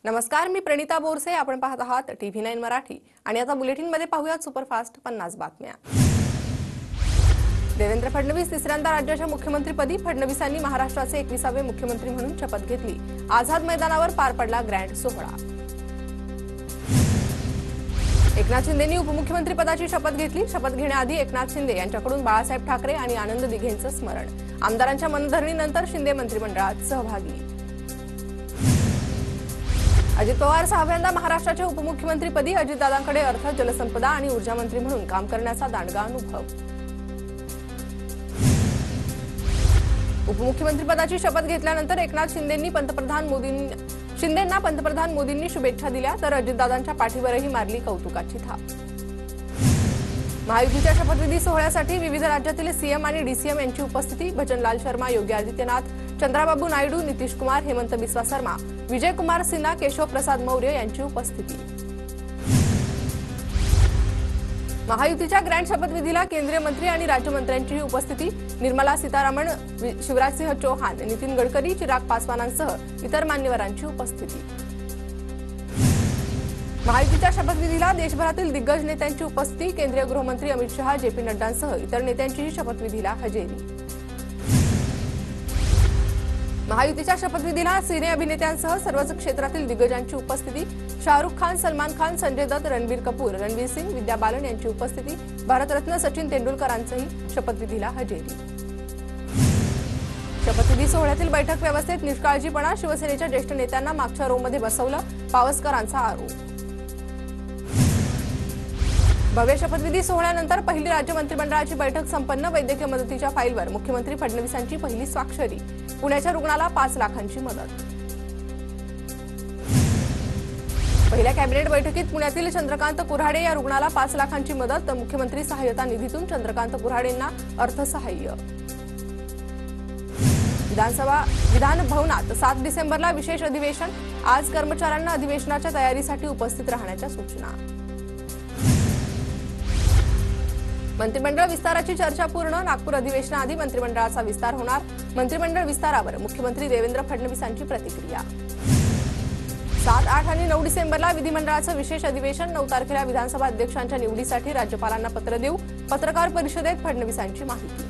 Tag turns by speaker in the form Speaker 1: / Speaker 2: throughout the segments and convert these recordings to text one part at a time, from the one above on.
Speaker 1: नमस्कार, मी प्रणिता बोरसे. आपण पाहत आहात TV9 मराठी आणि आता बुलेटिन मध्ये पाहूयात सुपरफास्ट 50 बातम्या. देवेंद्र फडणवीस तिसऱ्यांदा राज्याच्या मुख्यमंत्रीपदी. फडणवीसांनी महाराष्ट्राचे 21वे मुख्यमंत्री म्हणून शपथ घेतली. आझाद मैदानावर पार पडला ग्रँड सोहळा. एकनाथ शिंदेंनी उपमुख्यमंत्री पदाची शपथ घेतली. शपथ घेण्याआधी एकनाथ शिंदे यांच्याकडून बाळासाहेब ठाकरे आणि आनंद दिघेंचं स्मरण. आमदारांच्या मनधरणीनंतर शिंदे मंत्रिमंडळात सहभागी. अजित पवार सहाव्यांदा महाराष्ट्राच्या उपमुख्यमंत्रीपदी. अजितदादांकडे अर्थ, जलसंपदा आणि ऊर्जा मंत्री म्हणून काम करण्याचा दांडगा अनुभव. उपमुख्यमंत्रीपदाची शपथ घेतल्यानंतर एकनाथ शिंदेंना पंतप्रधान मोदींनी शुभेच्छा दिल्या, तर अजितदादांच्या पाठीवरही मारली कौतुकाची थाप. महायुतीच्या शपथविधी सोहळ्यासाठी विविध राज्यातील सीएम आणि डीसीएम यांची उपस्थिती. भजनलाल शर्मा, योगी आदित्यनाथ, चंद्राबाबू नायडू, नितीश कुमार, हेमंत बिस्वा शर्मा, विजय कुमार सिन्हा, केशव प्रसाद मौर्य यांची उपस्थिती. महायुतीच्या ग्रँड शपथविधीला केंद्रीय मंत्री आणि राज्यमंत्र्यांचीही उपस्थिती. निर्मला सीतारामन, शिवराजसिंह चौहान, नितीन गडकरी, चिराग पासवानांसह इतर मान्यवरांची उपस्थिती. महायुतीच्या शपथविधीला देशभरातील दिग्गज नेत्यांची उपस्थिती. केंद्रीय गृहमंत्री अमित शहा, जेपी नड्डांसह इतर नेत्यांचीही शपथविधीला हजेरी. महायुतीच्या शपथविधीला सिने अभिनेत्यांसह सर्वच क्षेत्रातील दिग्गजांची उपस्थिती. शाहरुख खान, सलमान खान, संजय दत्त, रणबीर कपूर, रणवीर सिंग, विद्या बालन यांची उपस्थिती. भारतरत्न सचिन तेंडुलकरांचंही शपथविधीला हजेरी. शपथविधी सोहळ्यातील बैठक व्यवस्थेत निष्काळजीपणा. शिवसेनेच्या ज्येष्ठ नेत्यांना मागच्या रोमध्ये बसवलं, पावसकरांचा आरोप. भव्य शपथविधी सोहळ्यानंतर पहिली राज्य मंत्रिमंडळाची बैठक संपन्न. वैद्यकीय मदतीच्या फाईलवर मुख्यमंत्री फडणवीसांची पहिली स्वाक्षरी. पुण्याच्या रुग्णाला 5 लाखांची मदत. पहिल्या कॅबिनेट बैठकीत पुण्यातील चंद्रकांत कुऱ्हाडे या रुग्णाला 5 लाखांची मदत. मुख्यमंत्री सहाय्यता निधीतून चंद्रकांत कुऱ्हाडेंना अर्थसहाय्य. विधान भवनात 7 डिसेंबरला विशेष अधिवेशन. आज कर्मचाऱ्यांना अधिवेशनाच्या तयारीसाठी उपस्थित राहण्याच्या सूचना. मंत्रिमंडळ विस्ताराची चर्चा पूर्ण. नागपूर अधिवेशनाआधी मंत्रिमंडळाचा विस्तार होणार. मंत्रिमंडळ विस्तारावर मुख्यमंत्री देवेंद्र फडणवीसांची प्रतिक्रिया. 7, 8 आणि 9 डिसेंबरला विधिमंडळाचं विशेष अधिवेशन. 9 तारखेला विधानसभा अध्यक्षांच्या निवडीसाठी राज्यपालांना पत्र देऊ. पत्रकार परिषदेत फडणवीसांची माहिती.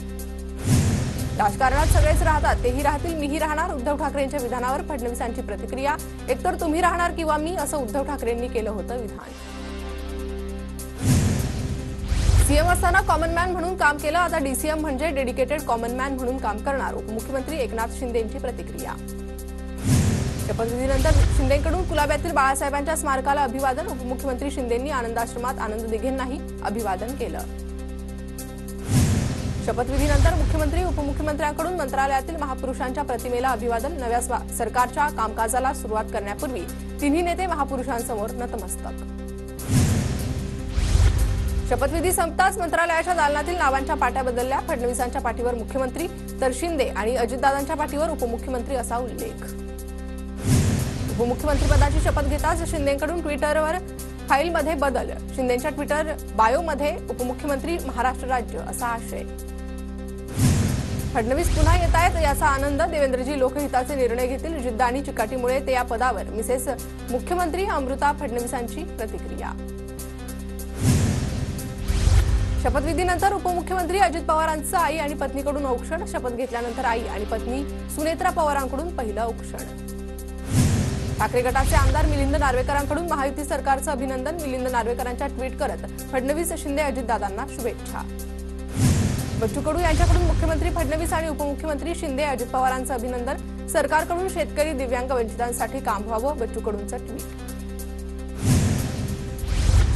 Speaker 1: राजकारणात सगळेच राहतात, तेही राहतील, मीही राहणार. उद्धव ठाकरेंच्या विधानावर फडणवीसांची प्रतिक्रिया. एकतर तुम्ही राहणार किंवा मी, असं उद्धव ठाकरेंनी केलं होतं विधान. सीएम असताना कॉमन मॅन म्हणून काम केलं, आता डीसीएम म्हणजे डेडिकेटेड कॉमन मॅन म्हणून काम करणार. उपमुख्यमंत्री एकनाथ शिंदेंची प्रतिक्रिया. शपथविधीनंतर शिंदेंकडून कुलाब्यातील बाळासाहेबांच्या स्मारकाला अभिवादन. उपमुख्यमंत्री शिंदेंनी आनंदाश्रमात आनंद दिघेंनाही अभिवादन केलं. शपथविधीनंतर मुख्यमंत्री उपमुख्यमंत्र्यांकडून मंत्रालयातील महापुरुषांच्या प्रतिमेला अभिवादन. नव्या सरकारच्या कामकाजाला सुरुवात करण्यापूर्वी तिन्ही नेते महापुरुषांसमोर नतमस्तक. शपथविधी संपताच मंत्रालयाच्या दालनातील नावांच्या पाट्या बदलल्या. फडणवीसांच्या पाठीवर मुख्यमंत्री, तर शिंदे आणि अजितदादांच्या पाठीवर उपमुख्यमंत्री असा उल्लेख. उपमुख्यमंत्रीपदाची शपथ घेताच शिंदेंकडून ट्विटरवर फाईलमध्ये बदल. शिंदेंच्या ट्विटर बायोमध्ये उपमुख्यमंत्री महाराष्ट्र राज्य असा आशय. फडणवीस पुन्हा येत आहेत याचा आनंद. देवेंद्रजी लोकहिताचे निर्णय घेतील. जिद्द आणि चिकाटीमुळे ते या पदावर. मिसेस मुख्यमंत्री अमृता फडणवीसांची प्रतिक्रिया. शपथविधीनंतर उपमुख्यामंत्री अजित पवारांचं आई आणि पत्नीकडून औक्षण. शपथ घेतल्यानंतर आई आणि पत्नी सुनेत्रा पवारांकडून पहिलं औक्षण. ठाकरे गटाचे आमदार मिलिंद नार्वेकरांकडून महायुती सरकारचं अभिनंदन. मिलिंद नार्वेकरांच्या ट्विट करत फडणवीस, शिंदे, अजितदादांना शुभेच्छा. बच्चू कडू यांच्याकडून मुख्यमंत्री फडणवीस आणि उपमुख्यमंत्री शिंदे, अजित पवारांचं अभिनंदन. सरकारकडून शेतकरी, दिव्यांग, वंचितांसाठी काम व्हावं. बच्चू कडूंचं ट्विट.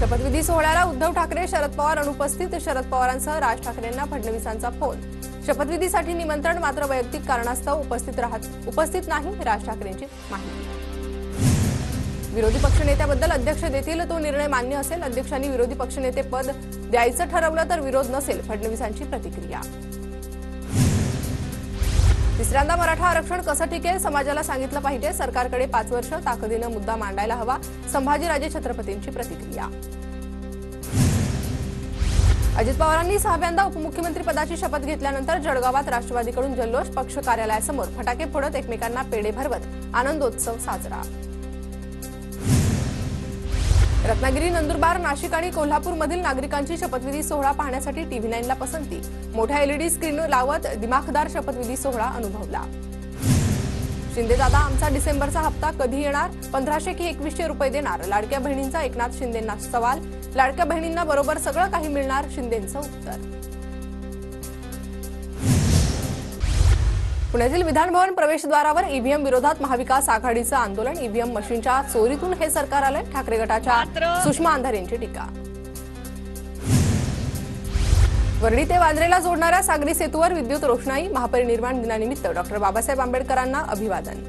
Speaker 1: शपथविधी सोहळ्याला उद्धव ठाकरे, शरद पवार अनुपस्थित. शरद पवारांसह राज ठाकरेंना फडणवीसांचा फोन. शपथविधीसाठी निमंत्रण, मात्र वैयक्तिक कारणास्तव उपस्थित नाही. राज ठाकरेंची माहिती. विरोधी पक्षनेत्याबद्दल अध्यक्ष देतील तो निर्णय मान्य असेल. अध्यक्षांनी विरोधी पक्षनेते पद द्यायचं ठरवलं तर विरोध नसेल. फडणवीसांची प्रतिक्रिया. तिसऱ्यांदा मराठा आरक्षण कसं टिकेल, समाजाला सांगितलं पाहिजे. सरकारकडे 5 वर्ष ताकदीनं मुद्दा मांडायला हवा. संभाजीराजे छत्रपतींची प्रतिक्रिया. अजित पवारांनी 6व्यांदा उपमुख्यमंत्री पदाची शपथ घेतल्यानंतर जळगावात राष्ट्रवादीकडून जल्लोष. पक्ष कार्यालयासमोर फटाके फोडत एकमेकांना पेढे भरवत आनंदोत्सव साजरा. रत्नागिरी, नंदुरबार, नाशिक आणि कोल्हापूरमधील नागरिकांची शपथविधी सोहळा पाहण्यासाठी टीव्ही 9 ला पसंती. मोठ्या एलईडी स्क्रीन लावत दिमाखदार शपथविधी सोहळा अनुभवला. शिंदेदादा, आमचा डिसेंबरचा हप्ता कधी येणार? 1500 की 2100 रुपये देणार? लाडक्या बहिणींचा एकनाथ शिंदेंना सवाल. लाडक्या बहिणींना बरोबर सगळं काही मिळणार, शिंदेंचं उत्तर. पुण्यातील विधानभवन प्रवेशद्वारावर ईव्हीएम विरोधात महाविकास आघाडीचं आंदोलन. ईव्हीएम मशीनच्या चोरीतून हे सरकार आलंय, ठाकरे गटाच्या सुषमा अंधारे यांची टीका. वर्डी ते वांद्रेला जोडणाऱ्या सागरी सेतूवर विद्युत रोषणाई. महापरिनिर्वाण दिनानिमित्त डॉक्टर बाबासाहेब आंबेडकरांना अभिवादन.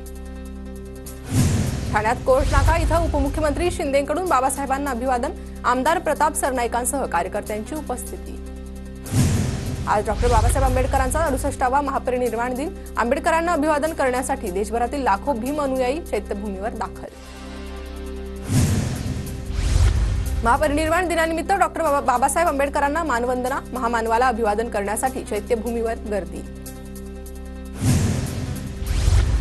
Speaker 1: ठाण्यात कोर्ट नाका इथं उपमुख्यमंत्री शिंदेंकडून बाबासाहेबांना अभिवादन. आमदार प्रताप सरनाईकांसह कार्यकर्त्यांची उपस्थिती. आज डॉक्टर बाबासाहेब आंबेडकरांचा 68वा महापरिनिर्वाण दिन. आंबेडकरांना अभिवादन करण्यासाठी देशभरातील लाखो भीम अनुयायी चैत्यभूमीवर दाखल. महापरिनिर्वाण दिनानिमित्त डॉक्टर बाबासाहेब आंबेडकरांना मानवंदना. महामानवाला अभिवादन करण्यासाठी चैत्यभूमीवर गर्दी.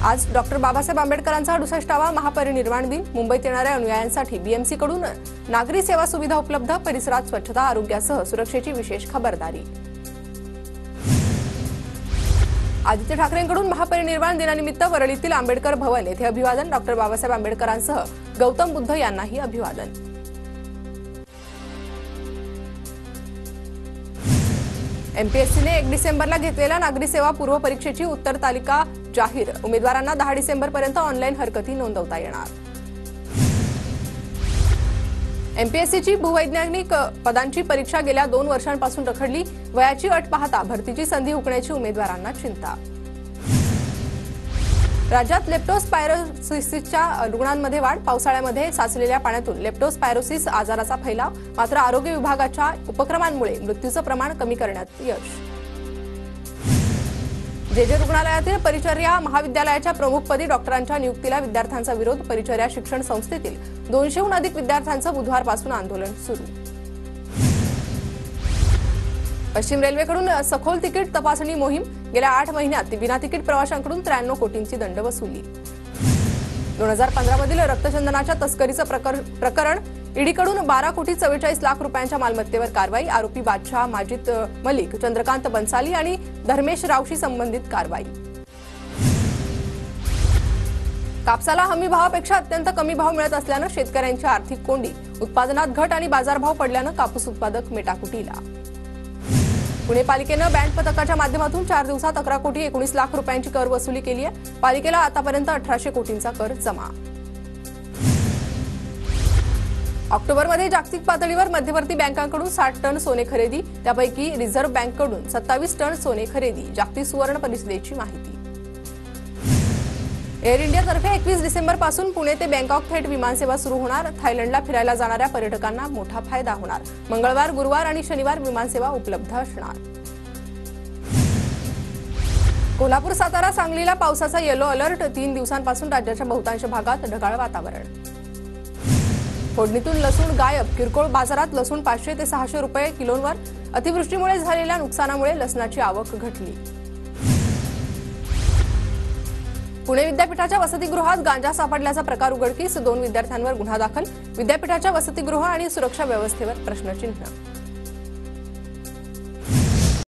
Speaker 1: आज डॉक्टर बाबासाहेब आंबेडकरांचा 68वा महापरिनिर्वाण दिन. मुंबईत येणाऱ्या अनुयायांसाठी बीएमसी कडून नागरी सेवा सुविधा उपलब्ध. परिसरात स्वच्छता, आरोग्यासह सुरक्षेची विशेष खबरदारी. आदित्य ठाकरेंकडून महापरिनिर्वाण दिनानिमित्त वरळीतील आंबेडकर भवन येथे अभिवादन. डॉक्टर बाबासाहेब आंबेडकरांसह गौतम बुद्ध यांनाही अभिवादन. एमपीएससीने 1 डिसेंबरला घेतलेल्या नागरी सेवा पूर्व परीक्षेची उत्तर तालिका जाहीर. उमेदवारांना 10 डिसेंबरपर्यंत ऑनलाईन हरकती नोंदवता येणार. एमपीएससीची भूवैज्ञानिक पदांची परीक्षा गेल्या 2 वर्षांपासून रखडली. वयाची अट पाहता भरतीची संधी हुकण्याची उमेदवारांना चिंता. राज्यात लेप्टोस्पायरोसिसच्या रुग्णांमध्ये वाढ. पावसाळ्यामध्ये साचलेल्या पाण्यातून लेप्टोस्पायरोसिस आजाराचा फैलाव. मात्र आरोग्य विभागाच्या उपक्रमांमुळे मृत्यूचं प्रमाण कमी करण्यात यश. जेजे रुग्णालयातील परिचर्या महाविद्यालयाच्या प्रमुखपदी डॉक्टरांच्या नियुक्तीला विद्यार्थ्यांचा विरोध. परिचर्या शिक्षण संस्थेतील 200हून अधिक विद्यार्थ्यांचं बुधवारपासून आंदोलन सुरू. पश्चिम रेल्वेकडून सखोल तिकीट तपासणी मोहीम. गेल्या 8 महिन्यात विना तिकीट प्रवाशांकडून 93 कोटींची दंड वसुली. 2015 मधील रक्तचंदनाच्या तस्करीचं प्रकरण. ईडीकडून 12 कोटी 44 लाख रुपयांच्या मालमत्तेवर कारवाई. आरोपी बादशाह, माजिद मलिक, चंद्रकांत बन्साली आणि धर्मेश रावशी संबंधित कारवाई. कापसाला हमी भावापेक्षा अत्यंत कमी भाव मिळत असल्यानं शेतकऱ्यांची आर्थिक कोंडी. उत्पादनात घट आणि बाजारभाव पडल्यानं कापूस उत्पादक मेटाकुटीला. पुणे पालिकेनं बँक पथकाच्या माध्यमातून 4 दिवसात 11 कोटी 19 लाख रुपयांची कर वसुली केली आहे. पालिकेला आतापर्यंत 1800 कोटींचा कर जमा. ऑक्टोबरमध्ये जागतिक पातळीवर मध्यवर्ती बँकांकडून 60 टन सोने खरेदी. त्यापैकी रिझर्व्ह बँकेकडून 27 टन सोने खरेदी. जागतिक सुवर्ण परिषदेची माहिती. एअर इंडियातर्फे 21 डिसेंबरपासून पुणे ते बँकॉक थेट विमानसेवा सुरू होणार. थायलंडला फिरायला जाणाऱ्या पर्यटकांना मोठा फायदा होणार. मंगळवार, गुरुवार आणि शनिवार विमानसेवा उपलब्ध असणार. कोल्हापूर, सातारा, सांगलीला पावसाचा येलो अलर्ट. 3 दिवसांपासून राज्याच्या बहुतांश भागात ढगाळ वातावरण. फोडणीतून लसूण गायब. किरकोळ बाजारात लसूण 500 ते 600 रुपये किलोवर. अतिवृष्टीमुळे झालेल्या नुकसानामुळे लसणाची आवक घटली. पुणे विद्यापीठाच्या वसतिगृहात गांजा सापडल्याचा प्रकार उघडकीस. 2 विद्यार्थ्यांवर गुन्हा दाखल. विद्यापीठाच्या वसतिगृह आणि सुरक्षा व्यवस्थेवर प्रश्नचिन्ह.